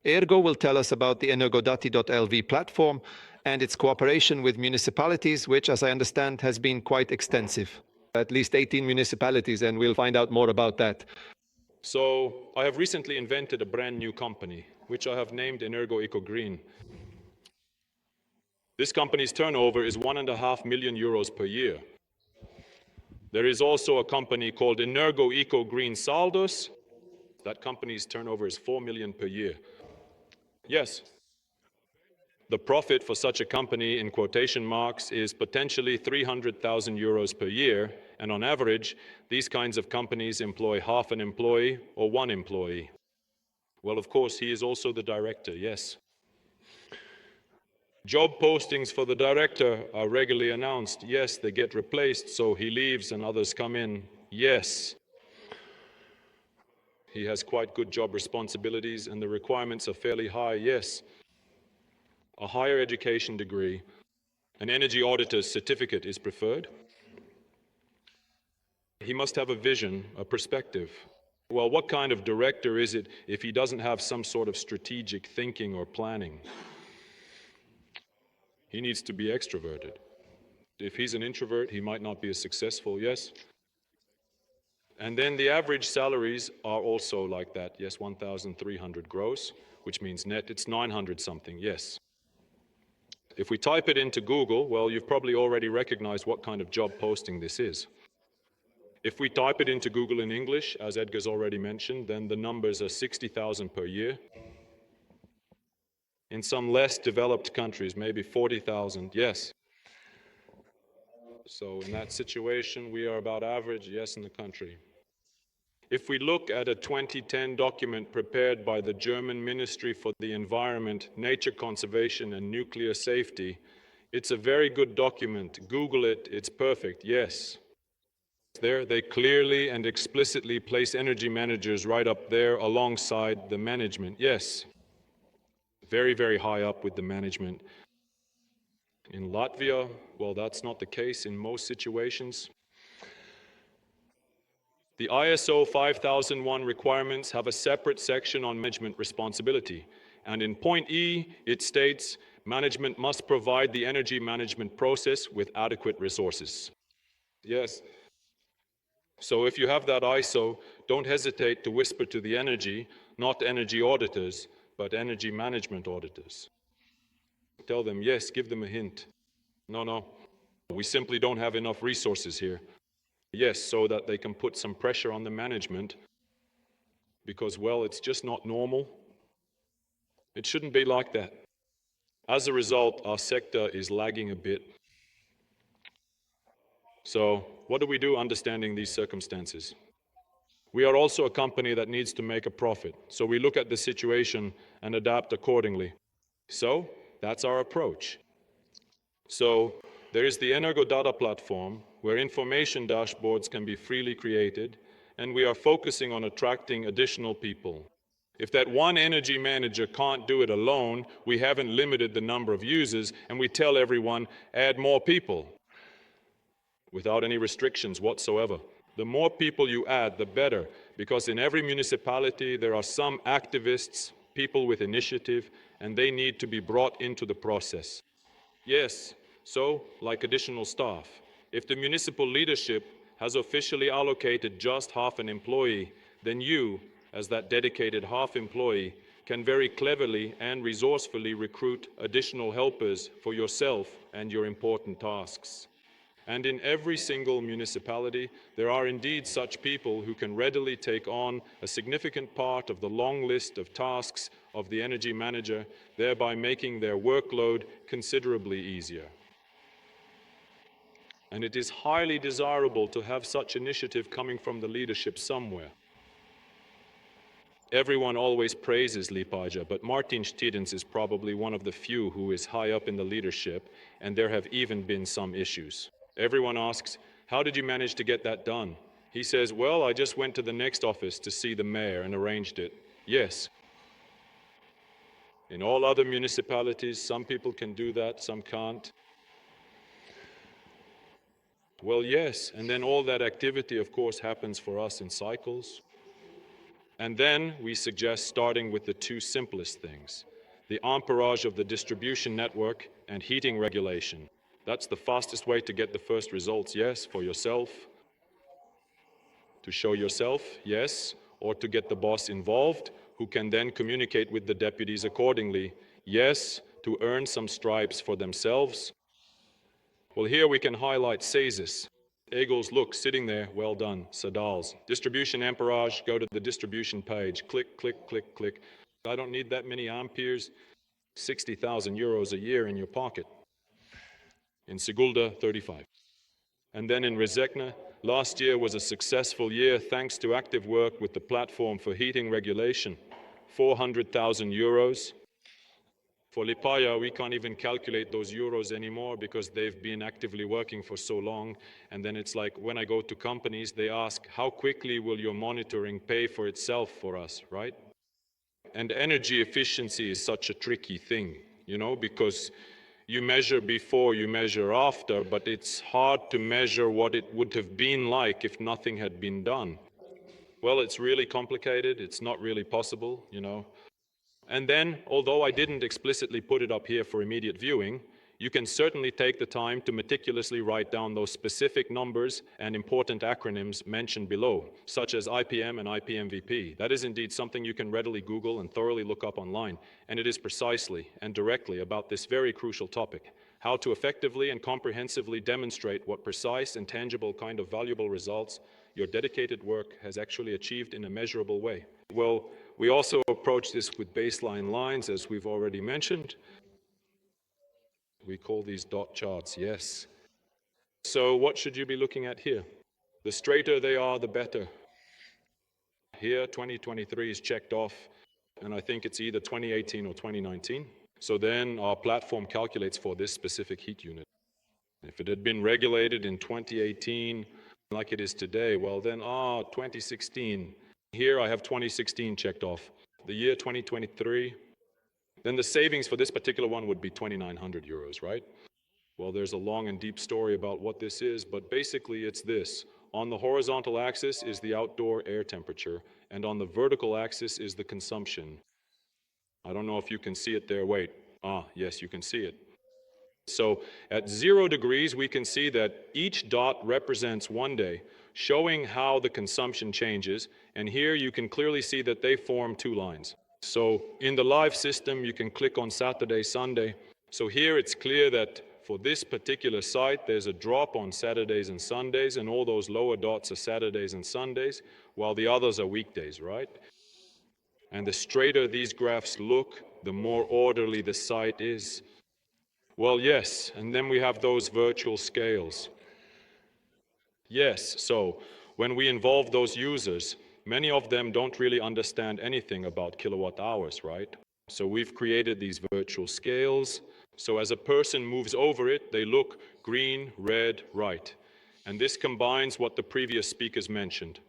Ergo will tell us about the energodati.lv platform and its cooperation with municipalities, which, as I understand, has been quite extensive. At least 18 municipalities, and we'll find out more about that. So I have recently invented a brand new company, which I have named Energo Eco Green. This company's turnover is 1.5 million euros per year. There is also a company called Energo Eco Green Saldos. That company's turnover is 4 million per year. Yes. The profit for such a company, in quotation marks, is potentially 300,000 euros per year, and on average, these kinds of companies employ half an employee or one employee. Well, of course, he is also the director, yes. Job postings for the director are regularly announced. Yes, they get replaced, so he leaves and others come in. Yes. He has quite good job responsibilities and the requirements are fairly high. Yes. A higher education degree, an energy auditor's certificate is preferred. He must have a vision, a perspective. Well, what kind of director is it if he doesn't have some sort of strategic thinking or planning? He needs to be extroverted. If he's an introvert, he might not be as successful, yes? And then the average salaries are also like that, yes, 1,300 gross, which means net, it's 900 something, yes. If we type it into Google, well, you've probably already recognized what kind of job posting this is. If we type it into Google in English, as Edgar's already mentioned, then the numbers are 60,000 per year. In some less developed countries, maybe 40,000, yes. So in that situation, we are about average, yes, in the country. If we look at a 2010 document prepared by the German Ministry for the Environment, Nature Conservation and Nuclear Safety, it's a very good document. Google it, it's perfect, yes. There, they clearly and explicitly place energy managers right up there alongside the management, yes. Very, very high up with the management. In Latvia, well, that's not the case in most situations. The ISO 5001 requirements have a separate section on management responsibility. And in point E, it states, management must provide the energy management process with adequate resources. Yes. So if you have that ISO, don't hesitate to whisper to the energy, not energy auditors, but energy management auditors. Tell them, yes, give them a hint. No, we simply don't have enough resources here. Yes, so that they can put some pressure on the management because, well, it's just not normal. It shouldn't be like that. As a result, our sector is lagging a bit. So what do we do understanding these circumstances? We are also a company that needs to make a profit. So we look at the situation and adapt accordingly. So that's our approach. So there is the Energo Data platform where information dashboards can be freely created, and we are focusing on attracting additional people. If that one energy manager can't do it alone, we haven't limited the number of users, and we tell everyone, add more people without any restrictions whatsoever. The more people you add, the better, because in every municipality there are some activists, people with initiative, and they need to be brought into the process. Yes, so like additional staff. If the municipal leadership has officially allocated just half an employee, then you, as that dedicated half employee, can very cleverly and resourcefully recruit additional helpers for yourself and your important tasks. And in every single municipality, there are indeed such people who can readily take on a significant part of the long list of tasks of the energy manager, thereby making their workload considerably easier. And it is highly desirable to have such initiative coming from the leadership somewhere. Everyone always praises Liepāja, but Martin Stidens is probably one of the few who is high up in the leadership, and there have even been some issues. Everyone asks, how did you manage to get that done? He says, well, I just went to the next office to see the mayor and arranged it. Yes. In all other municipalities, some people can do that, some can't. Well, yes, and then all that activity, of course, happens for us in cycles. And then we suggest starting with the two simplest things: the amperage of the distribution network and heating regulation. That's the fastest way to get the first results, yes, for yourself, to show yourself, yes, or to get the boss involved, who can then communicate with the deputies accordingly, yes, to earn some stripes for themselves. Well, here we can highlight SASIS. Eagles, look, sitting there, well done, Sadals. Distribution amperage, go to the distribution page, click, click, click, click. I don't need that many amperes, 60,000 euros a year in your pocket. In Sigulda, 35. And then in Rezekne, last year was a successful year thanks to active work with the platform for heating regulation, 400,000 euros. For Lipaia, we can't even calculate those euros anymore because they've been actively working for so long. And then it's like when I go to companies, they ask, how quickly will your monitoring pay for itself for us, right? And energy efficiency is such a tricky thing, because you measure before, you measure after, but it's hard to measure what it would have been like if nothing had been done. Well, it's really complicated. It's not really possible. And then, although I didn't explicitly put it up here for immediate viewing, you can certainly take the time to meticulously write down those specific numbers and important acronyms mentioned below, such as IPM and IPMVP. That is indeed something you can readily Google and thoroughly look up online, and it is precisely and directly about this very crucial topic: how to effectively and comprehensively demonstrate what precise and tangible kind of valuable results your dedicated work has actually achieved in a measurable way. Well, we also approach this with baseline lines, as we've already mentioned. We call these dot charts, yes. So what should you be looking at here? The straighter they are, the better. Here, 2023 is checked off, and I think it's either 2018 or 2019. So then our platform calculates for this specific heat unit. If it had been regulated in 2018, like it is today, well then, 2016. Here I have 2016 checked off. The year 2023, then the savings for this particular one would be 2,900 euros, right? Well, there's a long and deep story about what this is, but basically it's this. On the horizontal axis is the outdoor air temperature, and on the vertical axis is the consumption. I don't know if you can see it there. Wait. Yes, you can see it. So at 0 degrees, we can see that each dot represents 1 day, showing how the consumption changes. And here you can clearly see that they form 2 lines. So in the live system, you can click on Saturday, Sunday. So here it's clear that for this particular site, there's a drop on Saturdays and Sundays, and all those lower dots are Saturdays and Sundays, while the others are weekdays, right? And the straighter these graphs look, the more orderly the site is. Well, yes, and then we have those virtual scales. Yes, so when we involve those users, many of them don't really understand anything about kilowatt hours, right? So we've created these virtual scales. So as a person moves over it, they look green, red, right. And this combines what the previous speakers mentioned: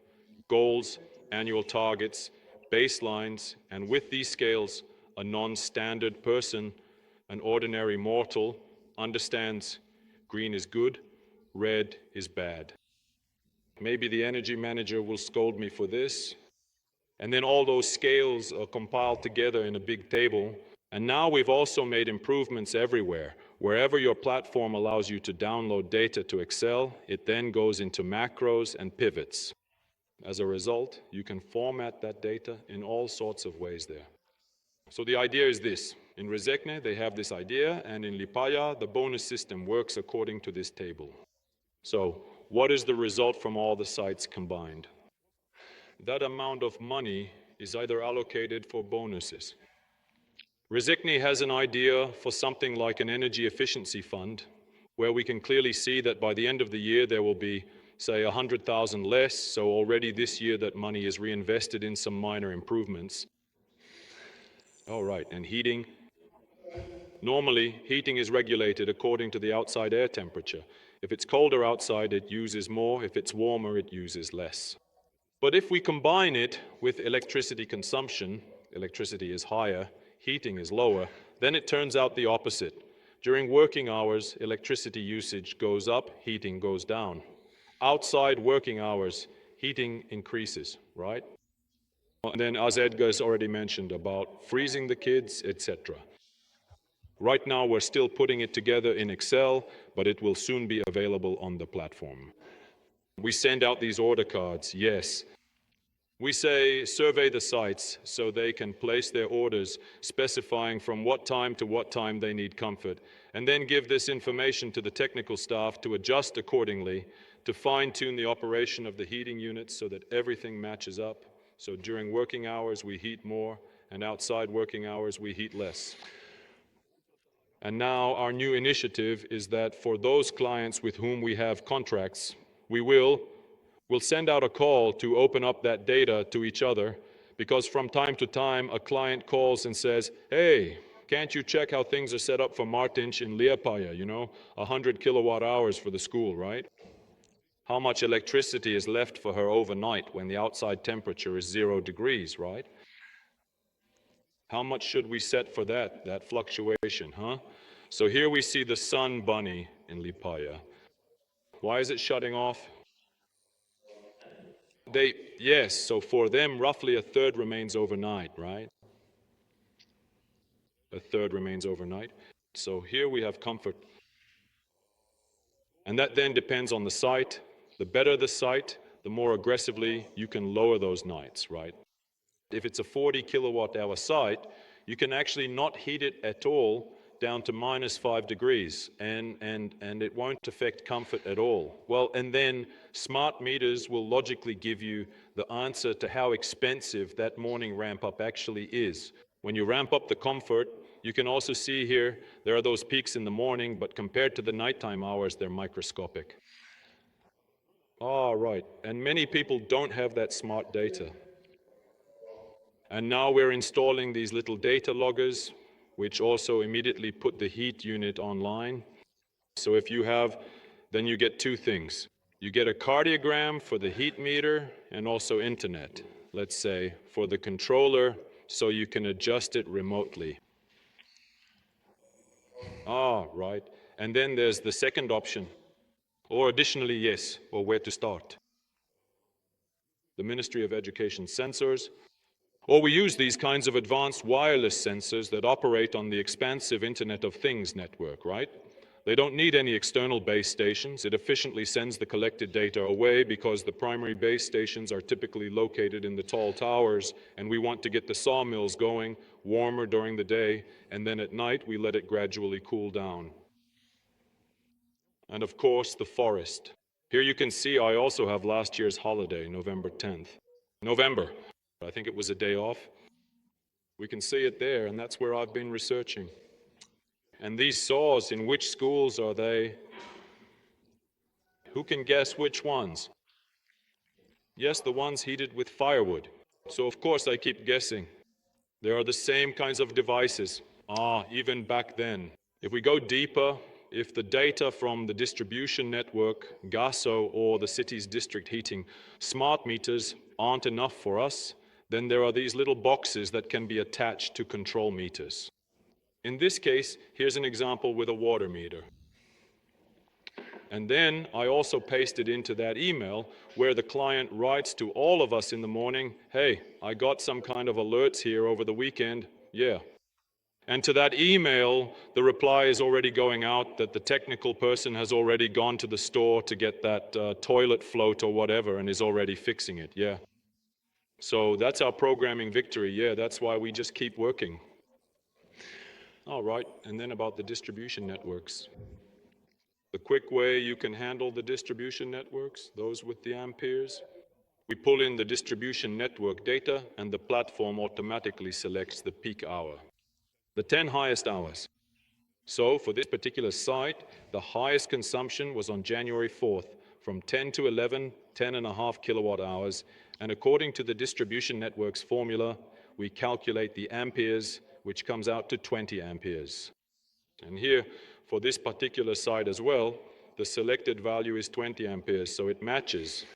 goals, annual targets, baselines, and with these scales, a non-standard person, an ordinary mortal, understands green is good, red is bad. Maybe the energy manager will scold me for this. And then all those scales are compiled together in a big table. And now we've also made improvements everywhere. Wherever your platform allows you to download data to Excel, it then goes into macros and pivots. As a result, you can format that data in all sorts of ways there. So the idea is this. In Rezekne, they have this idea, and in Lipaia, the bonus system works according to this table. So what is the result from all the sites combined? That amount of money is either allocated for bonuses. Rezekne has an idea for something like an energy efficiency fund, where we can clearly see that by the end of the year there will be, say, 100,000 less, so already this year that money is reinvested in some minor improvements. All right, and heating. Normally, heating is regulated according to the outside air temperature. If it's colder outside, it uses more. If it's warmer, it uses less. But if we combine it with electricity consumption, electricity is higher, heating is lower, then it turns out the opposite. During working hours, electricity usage goes up, heating goes down. Outside working hours, heating increases, right? And then, as Edgar has already mentioned, about freezing the kids, etc. Right now, we're still putting it together in Excel, but it will soon be available on the platform. We send out these order cards, yes. We say survey the sites so they can place their orders specifying from what time to what time they need comfort, and then give this information to the technical staff to adjust accordingly to fine-tune the operation of the heating units so that everything matches up. So during working hours we heat more, and outside working hours we heat less. And now our new initiative is that for those clients with whom we have contracts, we'll send out a call to open up that data to each other, because from time to time a client calls and says, hey, can't you check how things are set up for Martinch in Liepāja, 100 kilowatt hours for the school, right? How much electricity is left for her overnight when the outside temperature is 0 degrees, right? How much should we set for that fluctuation, huh? So here we see the sun bunny in Liepāja. Why is it shutting off? Yes, so for them, roughly a third remains overnight, right? A third remains overnight. So here we have comfort. And that then depends on the site. The better the site, the more aggressively you can lower those nights, right? If it's a 40 kilowatt hour site, you can actually not heat it at all down to -5 degrees, and it won't affect comfort at all. Well, and then smart meters will logically give you the answer to how expensive that morning ramp up actually is. When you ramp up the comfort, you can also see here, there are those peaks in the morning, but compared to the nighttime hours, they're microscopic. Oh, right, and many people don't have that smart data. And now we're installing these little data loggers, which also immediately put the heat unit online. So if you have, then you get two things. You get a cardiogram for the heat meter and also internet, let's say, for the controller, so you can adjust it remotely. Ah, right. And then there's the second option, or additionally, yes, or where to start. The Ministry of Education sensors. Or we use these kinds of advanced wireless sensors that operate on the expansive Internet of Things network, right? They don't need any external base stations. It efficiently sends the collected data away because the primary base stations are typically located in the tall towers, and we want to get the sawmills going warmer during the day, and then at night we let it gradually cool down. And of course, the forest. Here you can see I also have last year's holiday, November 10th. November. I think it was a day off. We can see it there, and that's where I've been researching. And these saws, in which schools are they? Who can guess which ones? Yes, the ones heated with firewood. So of course I keep guessing. There are the same kinds of devices. Even back then. If we go deeper, if the data from the distribution network, GASO, or the city's district heating smart meters aren't enough for us, then there are these little boxes that can be attached to control meters. In this case, here's an example with a water meter. And then I also pasted into that email where the client writes to all of us in the morning, hey, I got some kind of alerts here over the weekend, yeah. And to that email, the reply is already going out that the technical person has already gone to the store to get that toilet float or whatever and is already fixing it, yeah. So that's our programming victory, yeah, that's why we just keep working. All right, and then about the distribution networks. The quick way you can handle the distribution networks, those with the amperes, we pull in the distribution network data and the platform automatically selects the peak hour, the 10 highest hours. So for this particular site, the highest consumption was on January 4th from 10 to 11, 10.5 kilowatt hours. And according to the distribution network's formula, we calculate the amperes, which comes out to 20 amperes. And here, for this particular site as well, the selected value is 20 amperes, so it matches.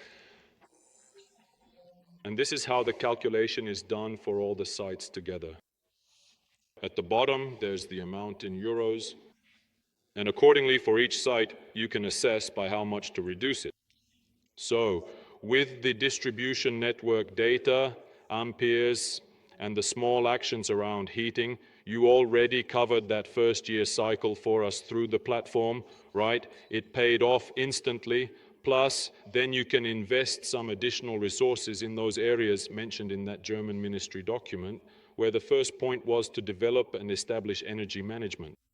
And this is how the calculation is done for all the sites together. At the bottom, there's the amount in euros. And accordingly, for each site, you can assess by how much to reduce it. So, with the distribution network data, amperes, and the small actions around heating, you already covered that first year cycle for us through the platform, right? It paid off instantly. Plus, then you can invest some additional resources in those areas mentioned in that German ministry document, where the first point was to develop and establish energy management.